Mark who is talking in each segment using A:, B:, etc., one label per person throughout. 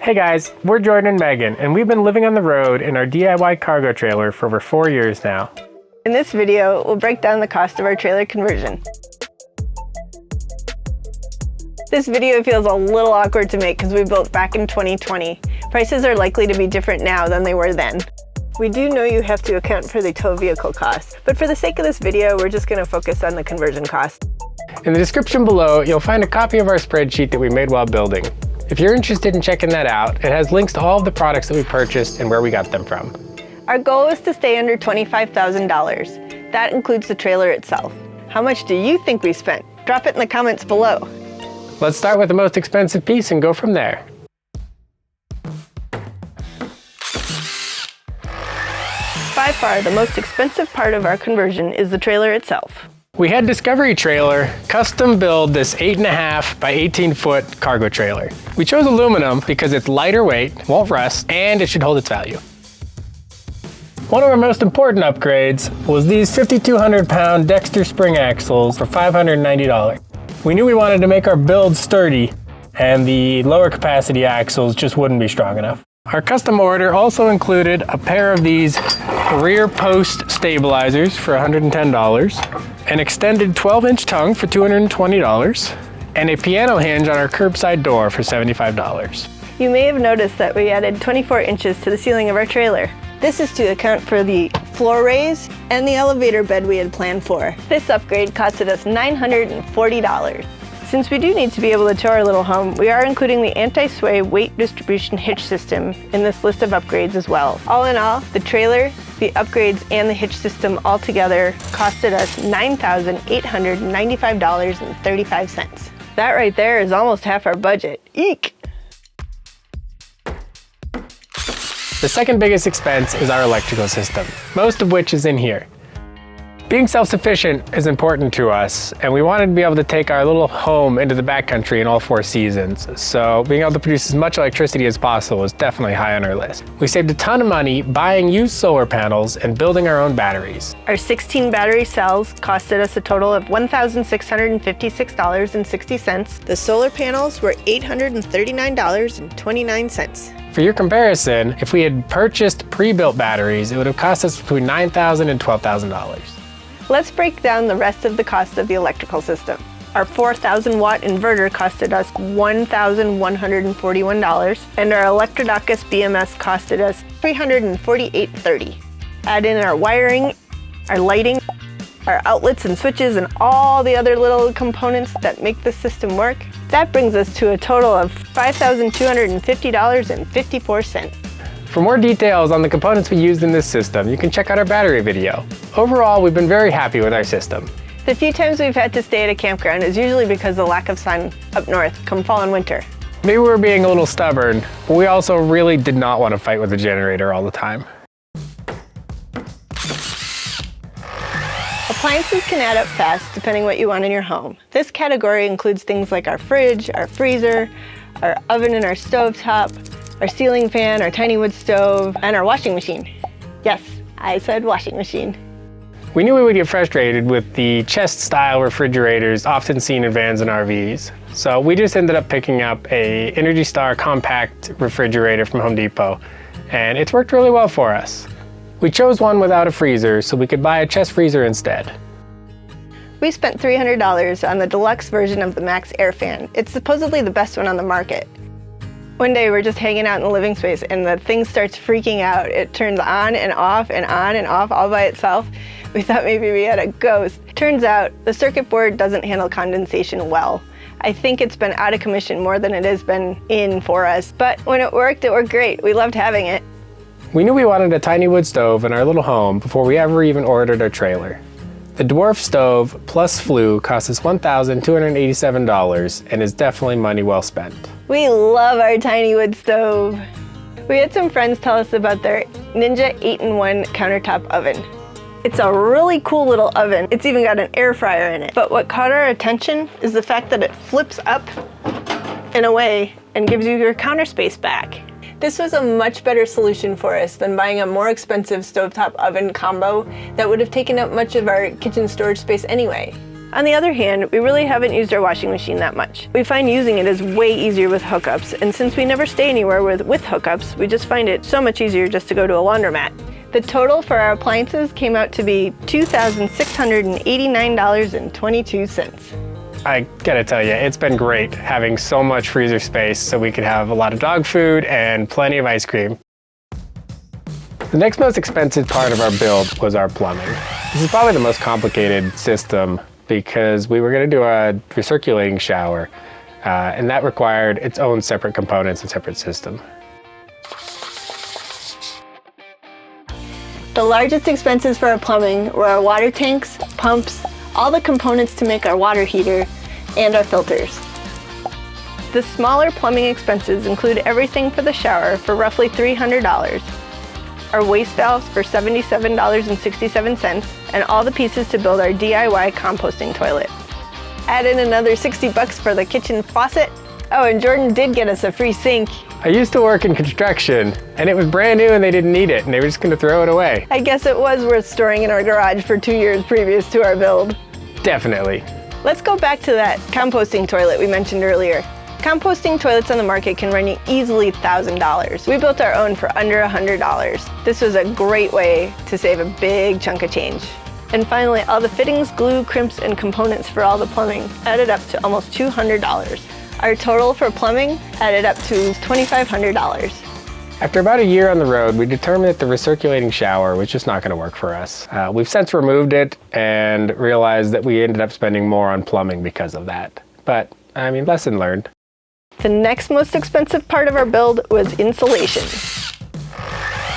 A: Hey guys, we're Jordan and Megan, and we've been living on the road in our DIY cargo trailer for over 4 years now.
B: In this video, we'll break down the cost of our trailer conversion. This video feels a little awkward to make because we built back in 2020. Prices are likely to be different now than they were then. We do know you have to account for the tow vehicle cost, but for the sake of this video, we're just going to focus on the conversion cost.
A: In the description below, you'll find a copy of our spreadsheet that we made while building. If you're interested in checking that out, it has links to all of the products that we purchased and where we got them from.
B: Our goal is to stay under $25,000. That includes the trailer itself. How much do you think we spent? Drop it in the comments below.
A: Let's start with the most expensive piece and go from there.
B: By far, the most expensive part of our conversion is the trailer itself.
A: We had Discovery Trailer custom build this 8.5 by 18 foot cargo trailer. We chose aluminum because it's lighter weight, won't rust, and it should hold its value. One of our most important upgrades was these 5,200 pound Dexter spring axles for $590. We knew we wanted to make our build sturdy, and the lower capacity axles just wouldn't be strong enough. Our custom order also included a pair of these rear post stabilizers for $110, an extended 12-inch tongue for $220, and a piano hinge on our curbside door for $75.
B: You may have noticed that we added 24 inches to the ceiling of our trailer. This is to account for the floor raise and the elevator bed we had planned for. This upgrade costed us $940. Since we do need to be able to tow our little home, we are including the anti-sway weight distribution hitch system in this list of upgrades as well. All in all, the trailer, the upgrades, and the hitch system all together costed us $9,895.35. That right there is almost half our budget. Eek!
A: The second biggest expense is our electrical system, most of which is in here. Being self-sufficient is important to us, and we wanted to be able to take our little home into the backcountry in all 4 seasons, so being able to produce as much electricity as possible was definitely high on our list. We saved a ton of money buying used solar panels and building our own batteries.
B: Our 16 battery cells costed us a total of $1,656.60. The solar panels were $839.29.
A: For your comparison, if we had purchased pre-built batteries, it would have cost us between $9,000 and $12,000.
B: Let's break down the rest of the cost of the electrical system. Our 4,000 watt inverter costed us $1,141, and our Electrodocus BMS costed us $348.30. Add in our wiring, our lighting, our outlets and switches, and all the other little components that make the system work. That brings us to a total of $5,250.54.
A: For more details on the components we used in this system, you can check out our battery video. Overall, we've been very happy with our system.
B: The few times we've had to stay at a campground is usually because of the lack of sun up north come fall and winter.
A: Maybe we're being a little stubborn, but we also really did not want to fight with the generator all the time.
B: Appliances can add up fast depending what you want in your home. This category includes things like our fridge, our freezer, our oven and our stovetop, our ceiling fan, our tiny wood stove, and our washing machine. Yes, I said washing machine.
A: We knew we would get frustrated with the chest-style refrigerators often seen in vans and RVs. So we just ended up picking up a Energy Star compact refrigerator from Home Depot, and it's worked really well for us. We chose one without a freezer so we could buy a chest freezer instead.
B: We spent $300 on the deluxe version of the Max Air Fan. It's supposedly the best one on the market. One day we're just hanging out in the living space and the thing starts freaking out. It turns on and off all by itself. We thought maybe we had a ghost. Turns out the circuit board doesn't handle condensation well. I think it's been out of commission more than it has been in for us. But when it worked great. We loved having it.
A: We knew we wanted a tiny wood stove in our little home before we ever even ordered our trailer. The dwarf stove plus flue cost us $1,287 and is definitely money well spent.
B: We love our tiny wood stove. We had some friends tell us about their Ninja 8-in-1 countertop oven. It's a really cool little oven. It's even got an air fryer in it. But what caught our attention is the fact that it flips up and away and gives you your counter space back. This was a much better solution for us than buying a more expensive stovetop oven combo that would have taken up much of our kitchen storage space anyway. On the other hand, we really haven't used our washing machine that much. We find using it is way easier with hookups, and since we never stay anywhere with hookups, we just find it so much easier just to go to a laundromat. The total for our appliances came out to be $2,689.22.
A: I gotta tell you, it's been great having so much freezer space so we could have a lot of dog food and plenty of ice cream. The next most expensive part of our build was our plumbing. This is probably the most complicated system because we were gonna do a recirculating shower, and that required its own separate components and separate system.
B: The largest expenses for our plumbing were our water tanks, pumps, all the components to make our water heater, and our filters. The smaller plumbing expenses include everything for the shower for roughly $300, our waste valves for $77.67, and all the pieces to build our DIY composting toilet. Add in another $60 for the kitchen faucet. Oh, and Jordan did get us a free sink.
A: I used to work in construction, and it was brand new and they didn't need it, and they were just gonna throw it away.
B: I guess it was worth storing in our garage for 2 years previous to our build.
A: Definitely.
B: Let's go back to that composting toilet we mentioned earlier. Composting toilets on the market can run you easily $1,000. We built our own for under $100. This was a great way to save a big chunk of change. And finally, all the fittings, glue, crimps, and components for all the plumbing added up to almost $200. Our total for plumbing added up to $2,500.
A: After about a year on the road, we determined that the recirculating shower was just not gonna work for us. We've since removed it and realized that we ended up spending more on plumbing because of that. But, I mean, lesson learned.
B: The next most expensive part of our build was insulation.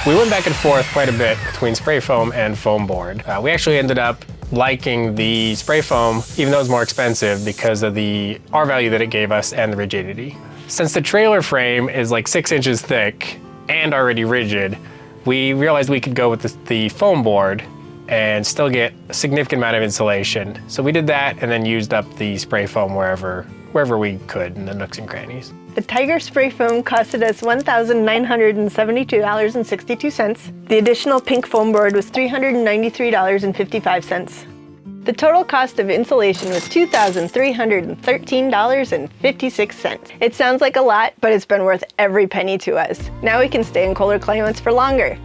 A: We went back and forth quite a bit between spray foam and foam board. We actually ended up liking the spray foam, even though it was more expensive because of the R value that it gave us and the rigidity. Since the trailer frame is like 6 inches thick and already rigid, we realized we could go with the foam board and still get a significant amount of insulation. So we did that and then used up the spray foam wherever we could in the nooks and crannies.
B: The Tiger spray foam costed us $1,972.62. The additional pink foam board was $393.55. The total cost of insulation was $2,313.56. It sounds like a lot, but it's been worth every penny to us. Now we can stay in colder climates for longer.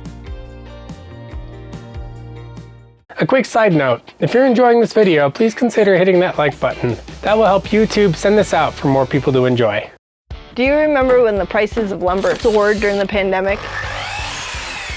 A: A quick side note, if you're enjoying this video, please consider hitting that like button. That will help YouTube send this out for more people to enjoy.
B: Do you remember when the prices of lumber soared during the pandemic?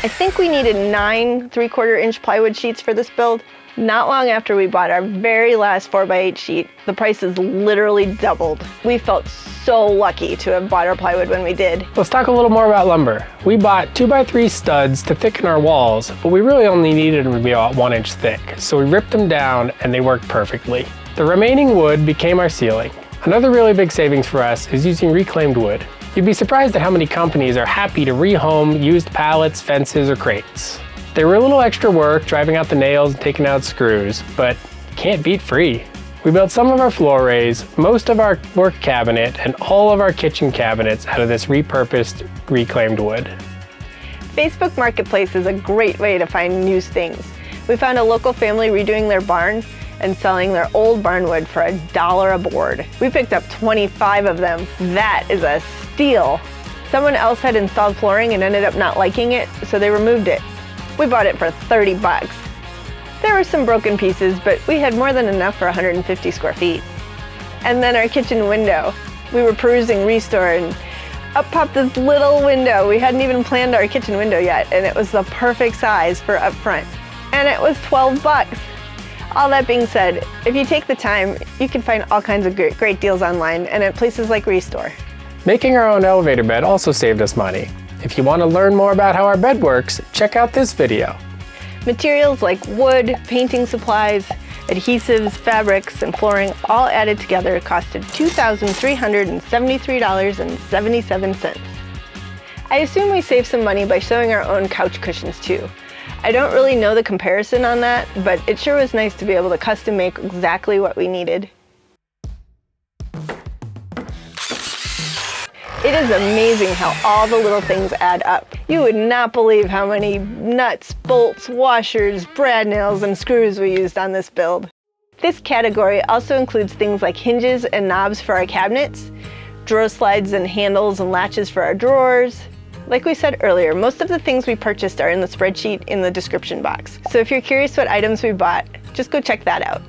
B: I think we needed 9 3/4-inch plywood sheets for this build. Not long after we bought our very last 4x8 sheet, the prices literally doubled. We felt so lucky to have bought our plywood when we did.
A: Let's talk a little more about lumber. We bought 2x3 studs to thicken our walls, but we really only needed them to be about 1 inch thick, so we ripped them down and they worked perfectly. The remaining wood became our ceiling. Another really big savings for us is using reclaimed wood. You'd be surprised at how many companies are happy to rehome used pallets, fences, or crates. They were a little extra work driving out the nails and taking out screws, but can't beat free. We built some of our floor rays, most of our work cabinet, and all of our kitchen cabinets out of this repurposed, reclaimed wood.
B: Facebook Marketplace is a great way to find used things. We found a local family redoing their barn and selling their old barn wood for $1 a board. We picked up 25 of them. That is a steal. Someone else had installed flooring and ended up not liking it, so they removed it. We bought it for $30. There were some broken pieces, but we had more than enough for 150 square feet. And then our kitchen window. We were perusing Restore and up popped this little window. We hadn't even planned our kitchen window yet, and it was the perfect size for up front. And it was $12. All that being said, if you take the time, you can find all kinds of great deals online and at places like Restore.
A: Making our own elevator bed also saved us money. If you want to learn more about how our bed works, check out this video.
B: Materials like wood, painting supplies, adhesives, fabrics, and flooring all added together costed $2,373.77. I assume we saved some money by sewing our own couch cushions too. I don't really know the comparison on that, but it sure was nice to be able to custom make exactly what we needed. It is amazing how all the little things add up. You would not believe how many nuts, bolts, washers, brad nails, and screws we used on this build. This category also includes things like hinges and knobs for our cabinets, drawer slides and handles and latches for our drawers. Like we said earlier, most of the things we purchased are in the spreadsheet in the description box. So if you're curious what items we bought, just go check that out.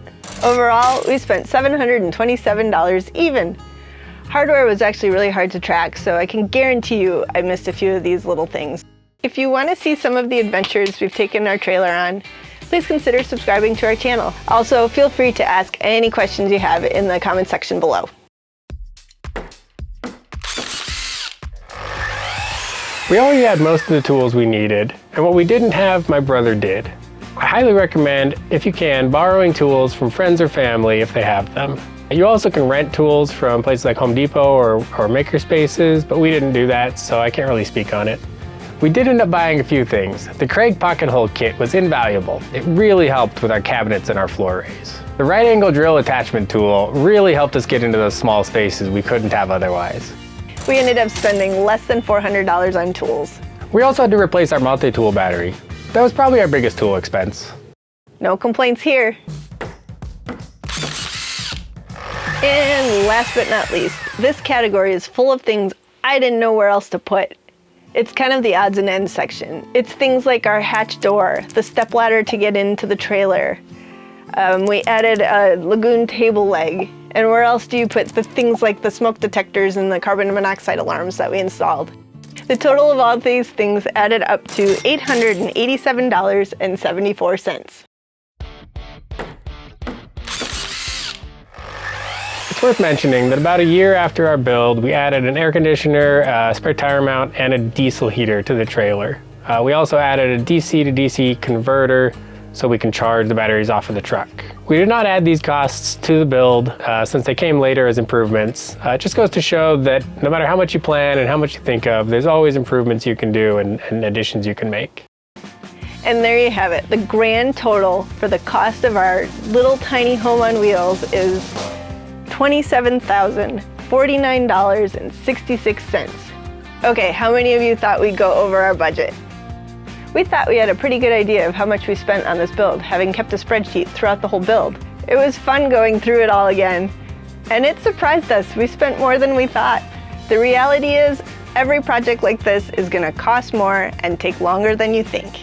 B: Overall, we spent $727 even. Hardware was actually really hard to track, so I can guarantee you I missed a few of these little things. If you want to see some of the adventures we've taken our trailer on, please consider subscribing to our channel. Also, feel free to ask any questions you have in the comment section below.
A: We already had most of the tools we needed, and what we didn't have, my brother did. I highly recommend, if you can, borrowing tools from friends or family if they have them. You also can rent tools from places like Home Depot or maker spaces, but we didn't do that, so I can't really speak on it. We did end up buying a few things. The Craig pocket hole kit was invaluable. It really helped with our cabinets and our floor raise. The right angle drill attachment tool really helped us get into those small spaces we couldn't have otherwise.
B: We ended up spending less than $400 on tools.
A: We also had to replace our multi-tool battery. That was probably our biggest tool expense.
B: No complaints here. And last but not least, this category is full of things I didn't know where else to put. It's kind of the odds and ends section. It's things like our hatch door, the stepladder to get into the trailer. We added a lagoon table leg. And where else do you put the things like the smoke detectors and the carbon monoxide alarms that we installed? The total of all these things added up to $887.74.
A: It's worth mentioning that about a year after our build, we added an air conditioner, a spare tire mount, and a diesel heater to the trailer. We also added a DC to DC converter so we can charge the batteries off of the truck. We did not add these costs to the build since they came later as improvements. It just goes to show that no matter how much you plan and how much you think of, there's always improvements you can do and additions you can make.
B: And there you have it. The grand total for the cost of our little tiny home on wheels is $27,049.66. Okay, how many of you thought we'd go over our budget? We thought we had a pretty good idea of how much we spent on this build, having kept a spreadsheet throughout the whole build. It was fun going through it all again, and it surprised us. We spent more than we thought. The reality is, every project like this is going to cost more and take longer than you think.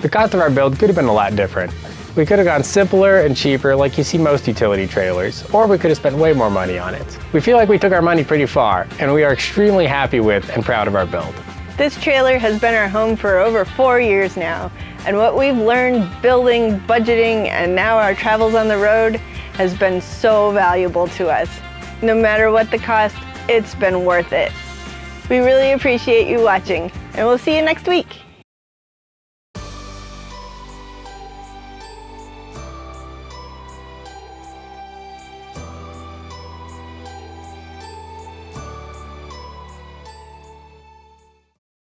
A: The cost of our build could have been a lot different. We could have gone simpler and cheaper like you see most utility trailers, or we could have spent way more money on it. We feel like we took our money pretty far, and we are extremely happy with and proud of our build.
B: This trailer has been our home for over 4 years now, and what we've learned building, budgeting, and now our travels on the road has been so valuable to us. No matter what the cost, it's been worth it. We really appreciate you watching, and we'll see you next week.